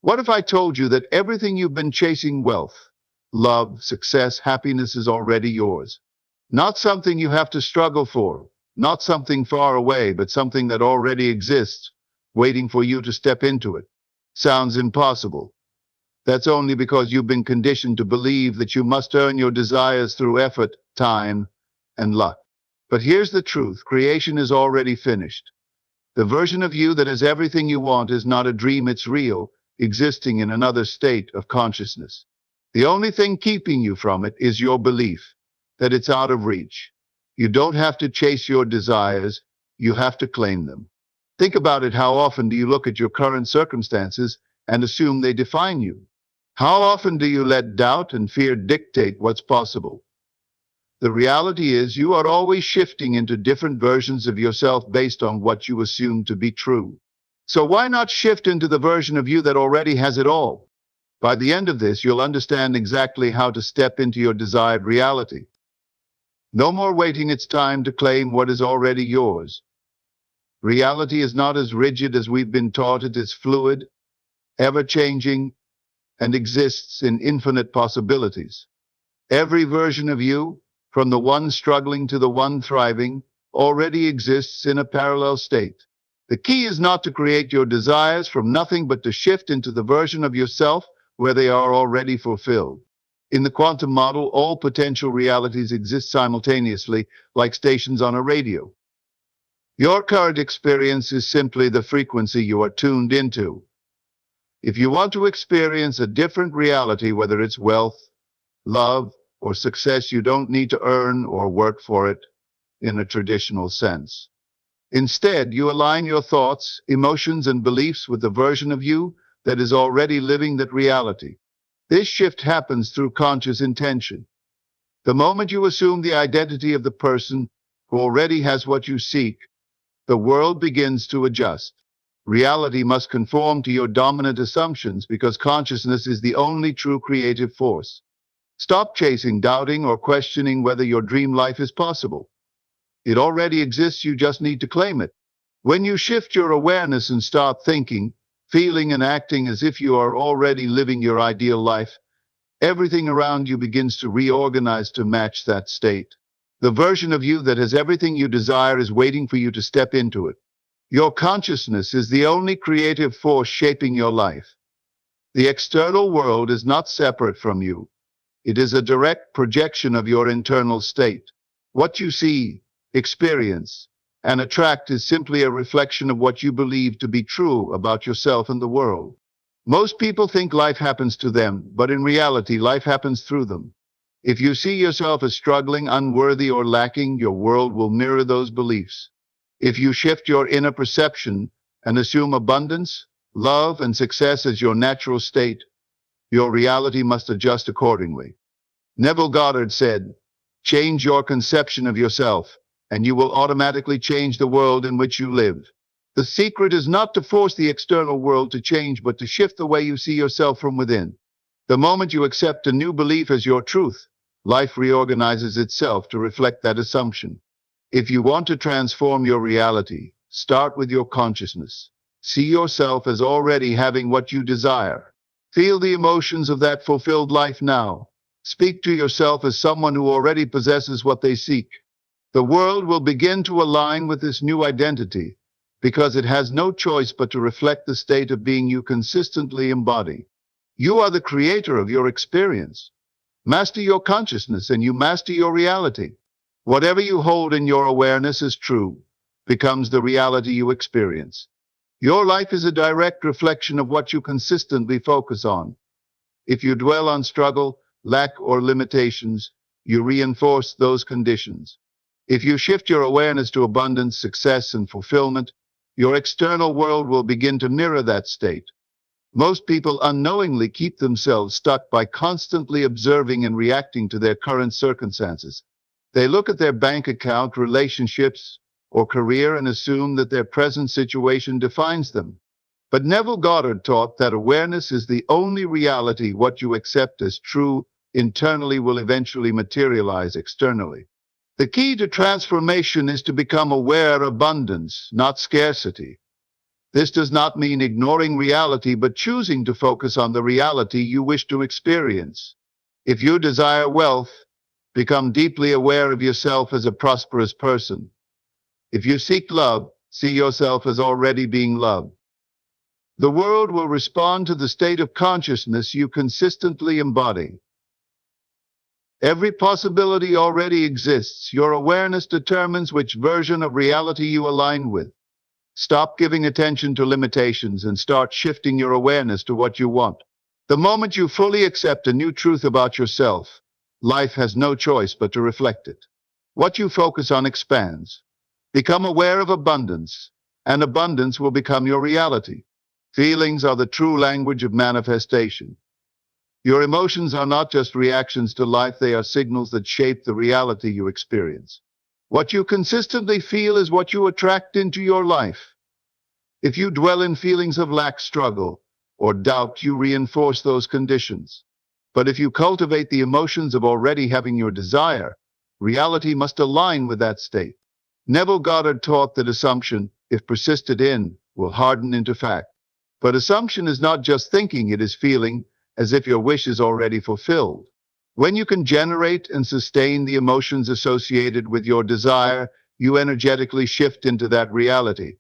What if I told you that everything you've been chasing, wealth, love, success, happiness, is already yours? Not something you have to struggle for, not something far away, but something that already exists, waiting for you to step into it. Sounds impossible. That's only because you've been conditioned to believe that you must earn your desires through effort, time, and luck. But here's the truth: creation is already finished. The version of you that has everything you want is not a dream, it's real, existing in another state of consciousness. The only thing keeping you from it is your belief that it's out of reach. You don't have to chase your desires, you have to claim them. Think about it. How often do you look at your current circumstances and assume they define you? How often do you let doubt and fear dictate what's possible? The reality is you are always shifting into different versions of yourself based on what you assume to be true. So why not shift into the version of you that already has it all? By the end of this, you'll understand exactly how to step into your desired reality. No more waiting, it's time to claim what is already yours. Reality is not as rigid as we've been taught. It is fluid, ever-changing, and exists in infinite possibilities. Every version of you, from the one struggling to the one thriving, already exists in a parallel state. The key is not to create your desires from nothing, but to shift into the version of yourself where they are already fulfilled. In the quantum model, all potential realities exist simultaneously, like stations on a radio. Your current experience is simply the frequency you are tuned into. If you want to experience a different reality, whether it's wealth, love, or success, you don't need to earn or work for it in a traditional sense. Instead, you align your thoughts, emotions, and beliefs with the version of you that is already living that reality. This shift happens through conscious intention. The moment you assume the identity of the person who already has what you seek, the world begins to adjust. Reality must conform to your dominant assumptions because consciousness is the only true creative force. Stop chasing, doubting, or questioning whether your dream life is possible. It already exists, you just need to claim it. When you shift your awareness and start thinking, feeling, and acting as if you are already living your ideal life, everything around you begins to reorganize to match that state. The version of you that has everything you desire is waiting for you to step into it. Your consciousness is the only creative force shaping your life. The external world is not separate from you. It is a direct projection of your internal state. What you see, experience, and attract is simply a reflection of what you believe to be true about yourself and the world. Most people think life happens to them, but in reality, life happens through them. If you see yourself as struggling, unworthy, or lacking, your world will mirror those beliefs. If you shift your inner perception and assume abundance, love, and success as your natural state, your reality must adjust accordingly. Neville Goddard said, "Change your conception of yourself, and you will automatically change the world in which you live." The secret is not to force the external world to change, but to shift the way you see yourself from within. The moment you accept a new belief as your truth, life reorganizes itself to reflect that assumption. If you want to transform your reality, start with your consciousness. See yourself as already having what you desire. Feel the emotions of that fulfilled life now. Speak to yourself as someone who already possesses what they seek. The world will begin to align with this new identity because it has no choice but to reflect the state of being you consistently embody. You are the creator of your experience. Master your consciousness and you master your reality. Whatever you hold in your awareness as true becomes the reality you experience. Your life is a direct reflection of what you consistently focus on. If you dwell on struggle, lack, or limitations, you reinforce those conditions. If you shift your awareness to abundance, success, and fulfillment, your external world will begin to mirror that state. Most people unknowingly keep themselves stuck by constantly observing and reacting to their current circumstances. They look at their bank account, relationships, or career and assume that their present situation defines them. But Neville Goddard taught that awareness is the only reality. What you accept as true internally will eventually materialize externally. The key to transformation is to become aware of abundance, not scarcity. This does not mean ignoring reality, but choosing to focus on the reality you wish to experience. If you desire wealth, become deeply aware of yourself as a prosperous person. If you seek love, see yourself as already being loved. The world will respond to the state of consciousness you consistently embody. Every possibility already exists. Your awareness determines which version of reality you align with. Stop giving attention to limitations and start shifting your awareness to what you want. The moment you fully accept a new truth about yourself, life has no choice but to reflect it. What you focus on expands. Become aware of abundance, and abundance will become your reality. Feelings are the true language of manifestation. Your emotions are not just reactions to life, they are signals that shape the reality you experience. What you consistently feel is what you attract into your life. If you dwell in feelings of lack, struggle, or doubt, you reinforce those conditions. But if you cultivate the emotions of already having your desire, reality must align with that state. Neville Goddard taught that assumption, if persisted in, will harden into fact. But assumption is not just thinking, it is feeling as if your wish is already fulfilled. When you can generate and sustain the emotions associated with your desire, you energetically shift into that reality.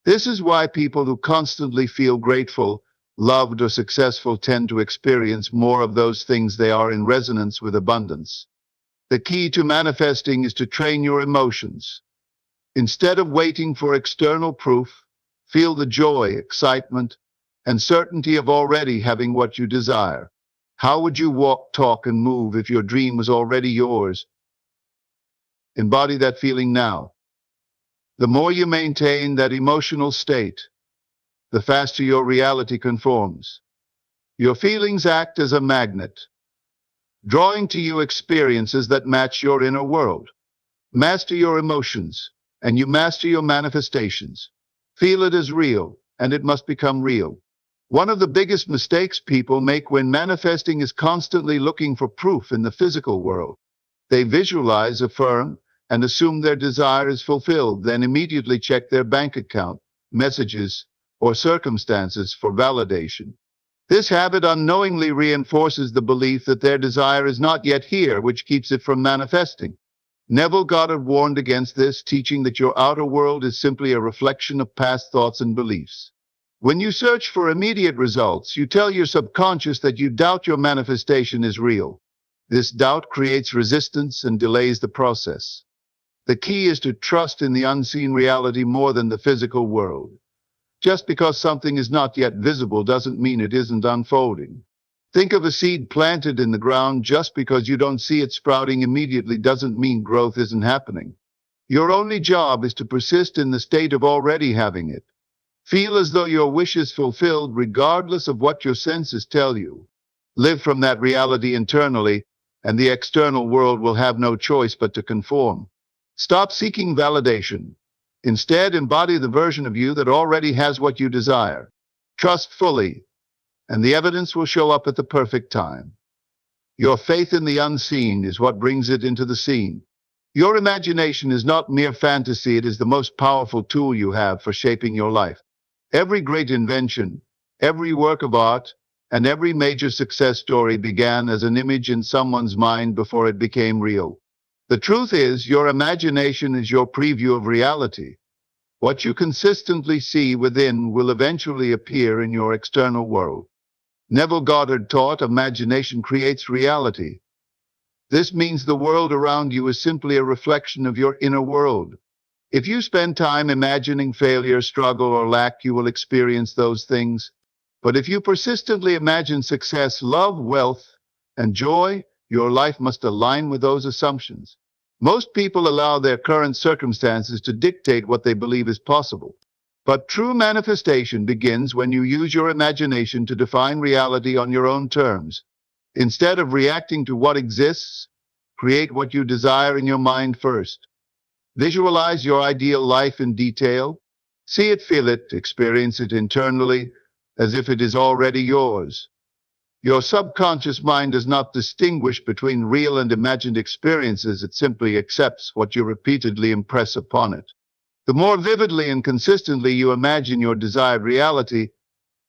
This is why people who constantly feel grateful, loved, or successful tend to experience more of those things. They are in resonance with abundance. The key to manifesting is to train your emotions. Instead of waiting for external proof, feel the joy, excitement, and certainty of already having what you desire. How would you walk, talk, and move if your dream was already yours? Embody that feeling now. The more you maintain that emotional state, the faster your reality conforms. Your feelings act as a magnet, drawing to you experiences that match your inner world. Master your emotions, and you master your manifestations. Feel it as real, and it must become real. One of the biggest mistakes people make when manifesting is constantly looking for proof in the physical world. They visualize, affirm, and assume their desire is fulfilled, then immediately check their bank account, messages, or circumstances for validation. This habit unknowingly reinforces the belief that their desire is not yet here, which keeps it from manifesting. Neville Goddard warned against this, teaching that your outer world is simply a reflection of past thoughts and beliefs. When you search for immediate results, you tell your subconscious that you doubt your manifestation is real. This doubt creates resistance and delays the process. The key is to trust in the unseen reality more than the physical world. Just because something is not yet visible doesn't mean it isn't unfolding. Think of a seed planted in the ground. Just because you don't see it sprouting immediately doesn't mean growth isn't happening. Your only job is to persist in the state of already having it. Feel as though your wish is fulfilled regardless of what your senses tell you. Live from that reality internally, and the external world will have no choice but to conform. Stop seeking validation. Instead, embody the version of you that already has what you desire. Trust fully, and the evidence will show up at the perfect time. Your faith in the unseen is what brings it into the scene. Your imagination is not mere fantasy, it is the most powerful tool you have for shaping your life. Every great invention, every work of art, and every major success story began as an image in someone's mind before it became real. The truth is, your imagination is your preview of reality. What you consistently see within will eventually appear in your external world. Neville Goddard taught imagination creates reality. This means the world around you is simply a reflection of your inner world. If you spend time imagining failure, struggle, or lack, you will experience those things. But if you persistently imagine success, love, wealth, and joy, your life must align with those assumptions. Most people allow their current circumstances to dictate what they believe is possible. But true manifestation begins when you use your imagination to define reality on your own terms. Instead of reacting to what exists, create what you desire in your mind first. Visualize your ideal life in detail. See it, feel it, experience it internally, as if it is already yours. Your subconscious mind does not distinguish between real and imagined experiences. It simply accepts what you repeatedly impress upon it. The more vividly and consistently you imagine your desired reality,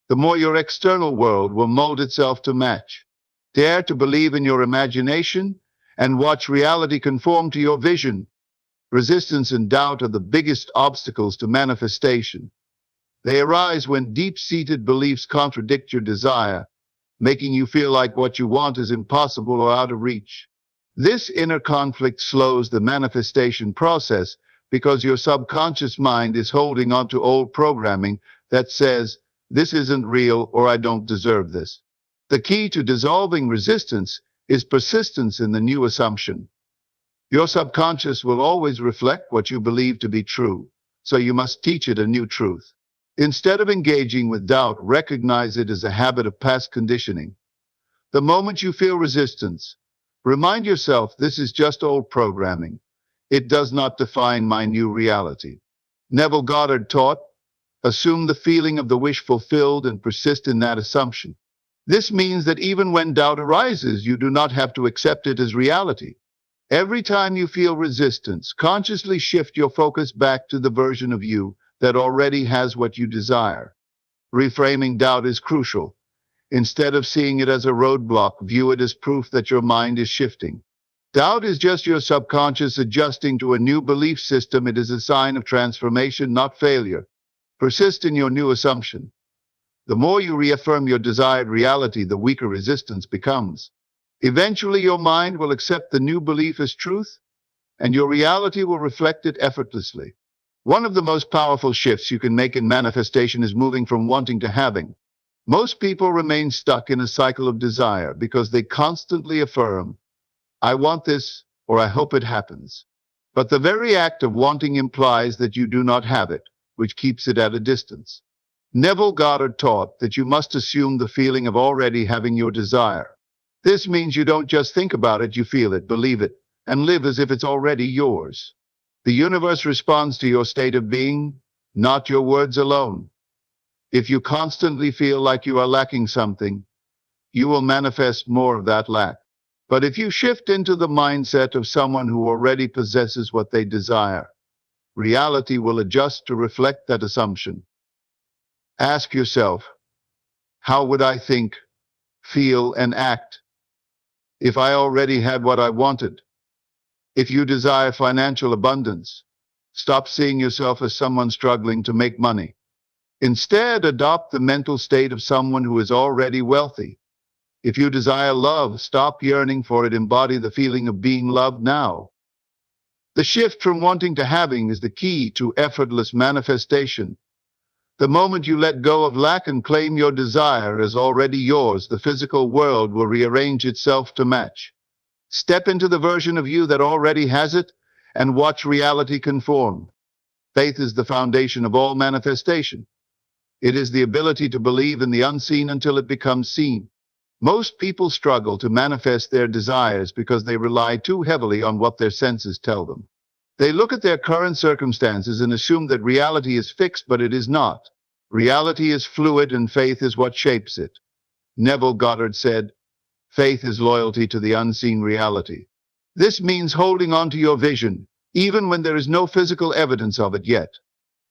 the more your external world will mold itself to match. Dare to believe in your imagination and watch reality conform to your vision. Resistance and doubt are the biggest obstacles to manifestation. They arise when deep-seated beliefs contradict your desire, making you feel like what you want is impossible or out of reach. This inner conflict slows the manifestation process because your subconscious mind is holding on to old programming that says, "This isn't real," or "I don't deserve this." The key to dissolving resistance is persistence in the new assumption. Your subconscious will always reflect what you believe to be true, so you must teach it a new truth. Instead of engaging with doubt, recognize it as a habit of past conditioning. The moment you feel resistance, remind yourself this is just old programming. It does not define my new reality. Neville Goddard taught, assume the feeling of the wish fulfilled and persist in that assumption. This means that even when doubt arises, you do not have to accept it as reality. Every time you feel resistance, consciously shift your focus back to the version of you that already has what you desire. Reframing doubt is crucial. Instead of seeing it as a roadblock, view it as proof that your mind is shifting. Doubt is just your subconscious adjusting to a new belief system. It is a sign of transformation, not failure. Persist in your new assumption. The more you reaffirm your desired reality, the weaker resistance becomes. Eventually, your mind will accept the new belief as truth, and your reality will reflect it effortlessly. One of the most powerful shifts you can make in manifestation is moving from wanting to having. Most people remain stuck in a cycle of desire because they constantly affirm, "I want this," or "I hope it happens." But the very act of wanting implies that you do not have it, which keeps it at a distance. Neville Goddard taught that you must assume the feeling of already having your desire. This means you don't just think about it, you feel it, believe it, and live as if it's already yours. The universe responds to your state of being, not your words alone. If you constantly feel like you are lacking something, you will manifest more of that lack. But if you shift into the mindset of someone who already possesses what they desire, reality will adjust to reflect that assumption. Ask yourself, how would I think, feel, and act if I already had what I wanted? If you desire financial abundance, stop seeing yourself as someone struggling to make money. Instead, adopt the mental state of someone who is already wealthy. If you desire love, stop yearning for it. Embody the feeling of being loved now. The shift from wanting to having is the key to effortless manifestation. The moment you let go of lack and claim your desire as already yours, the physical world will rearrange itself to match. Step into the version of you that already has it and watch reality conform. Faith is the foundation of all manifestation. It is the ability to believe in the unseen until it becomes seen. Most people struggle to manifest their desires because they rely too heavily on what their senses tell them. They look at their current circumstances and assume that reality is fixed, but it is not. Reality is fluid, and faith is what shapes it. Neville Goddard said, "Faith is loyalty to the unseen reality." This means holding on to your vision, even when there is no physical evidence of it yet.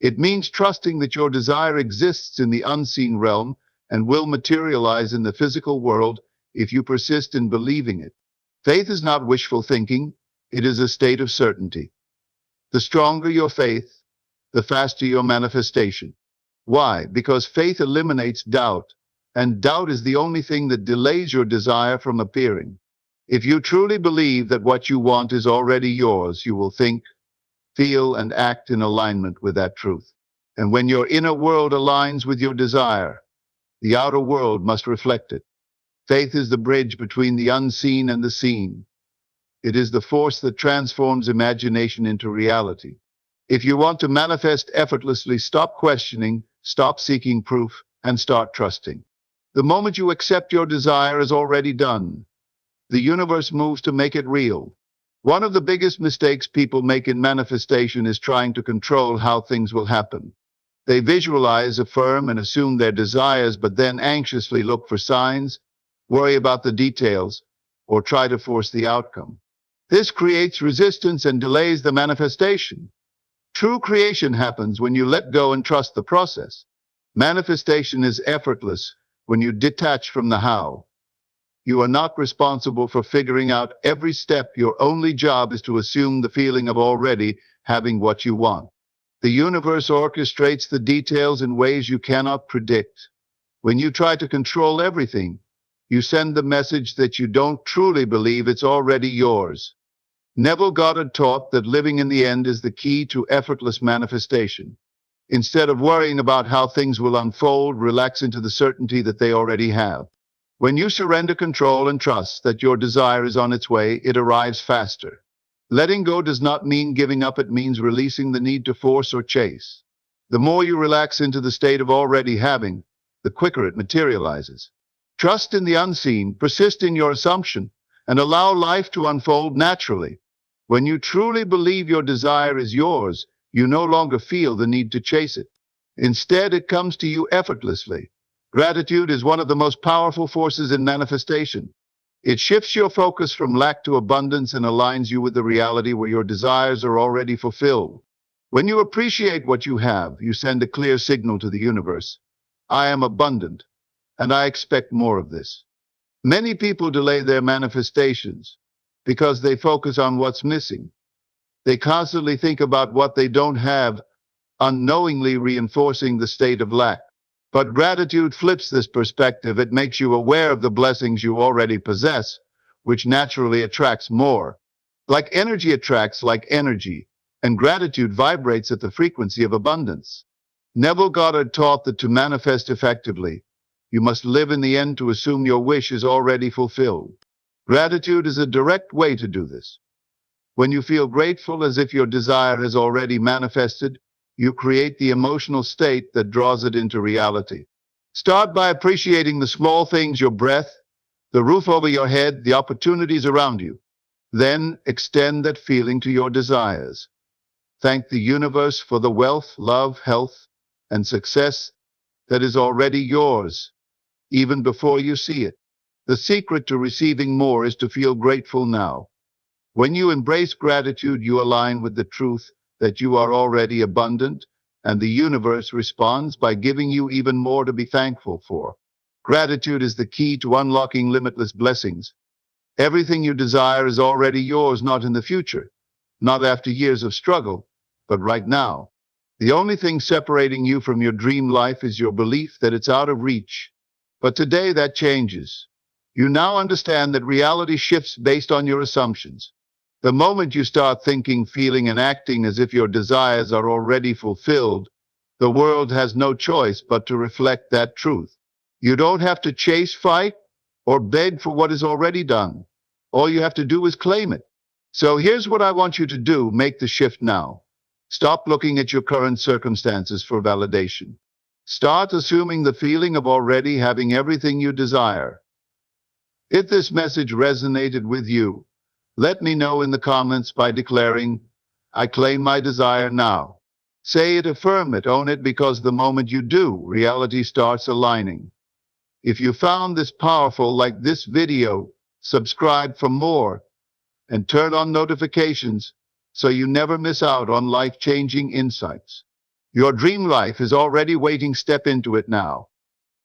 It means trusting that your desire exists in the unseen realm and will materialize in the physical world if you persist in believing it. Faith is not wishful thinking, it is a state of certainty. The stronger your faith, the faster your manifestation. Why? Because faith eliminates doubt, and doubt is the only thing that delays your desire from appearing. If you truly believe that what you want is already yours, you will think, feel, and act in alignment with that truth. And when your inner world aligns with your desire, the outer world must reflect it. Faith is the bridge between the unseen and the seen. It is the force that transforms imagination into reality. If you want to manifest effortlessly, stop questioning, stop seeking proof, and start trusting. The moment you accept your desire as already done, the universe moves to make it real. One of the biggest mistakes people make in manifestation is trying to control how things will happen. They visualize, affirm, and assume their desires, but then anxiously look for signs, worry about the details, or try to force the outcome. This creates resistance and delays the manifestation. True creation happens when you let go and trust the process. Manifestation is effortless when you detach from the how. You are not responsible for figuring out every step. Your only job is to assume the feeling of already having what you want. The universe orchestrates the details in ways you cannot predict. When you try to control everything, you send the message that you don't truly believe it's already yours. Neville Goddard taught that living in the end is the key to effortless manifestation. Instead of worrying about how things will unfold, relax into the certainty that they already have. When you surrender control and trust that your desire is on its way, it arrives faster. Letting go does not mean giving up, it means releasing the need to force or chase. The more you relax into the state of already having, the quicker it materializes. Trust in the unseen, persist in your assumption, and allow life to unfold naturally. When you truly believe your desire is yours, you no longer feel the need to chase it. Instead, it comes to you effortlessly. Gratitude is one of the most powerful forces in manifestation. It shifts your focus from lack to abundance and aligns you with the reality where your desires are already fulfilled. When you appreciate what you have, you send a clear signal to the universe. I am abundant, and I expect more of this. Many people delay their manifestations because they focus on what's missing. They constantly think about what they don't have, unknowingly reinforcing the state of lack. But gratitude flips this perspective. It makes you aware of the blessings you already possess, which naturally attracts more. Like energy attracts like energy, and gratitude vibrates at the frequency of abundance. Neville Goddard taught that to manifest effectively, you must live in the end to assume your wish is already fulfilled. Gratitude is a direct way to do this. When you feel grateful as if your desire has already manifested, you create the emotional state that draws it into reality. Start by appreciating the small things: your breath, the roof over your head, the opportunities around you. Then extend that feeling to your desires. Thank the universe for the wealth, love, health, and success that is already yours, even before you see it. The secret to receiving more is to feel grateful now. When you embrace gratitude, you align with the truth that you are already abundant, and the universe responds by giving you even more to be thankful for. Gratitude is the key to unlocking limitless blessings. Everything you desire is already yours, not in the future, not after years of struggle, but right now. The only thing separating you from your dream life is your belief that it's out of reach. But today that changes. You now understand that reality shifts based on your assumptions. The moment you start thinking, feeling, and acting as if your desires are already fulfilled, the world has no choice but to reflect that truth. You don't have to chase, fight, or beg for what is already done. All you have to do is claim it. So here's what I want you to do: make the shift now. Stop looking at your current circumstances for validation. Start assuming the feeling of already having everything you desire. If this message resonated with you, let me know in the comments by declaring, I claim my desire now. Say it, affirm it, own it, because the moment you do, reality starts aligning. If you found this powerful, like this video, subscribe for more, and turn on notifications so you never miss out on life-changing insights. Your dream life is already waiting. Step into it now.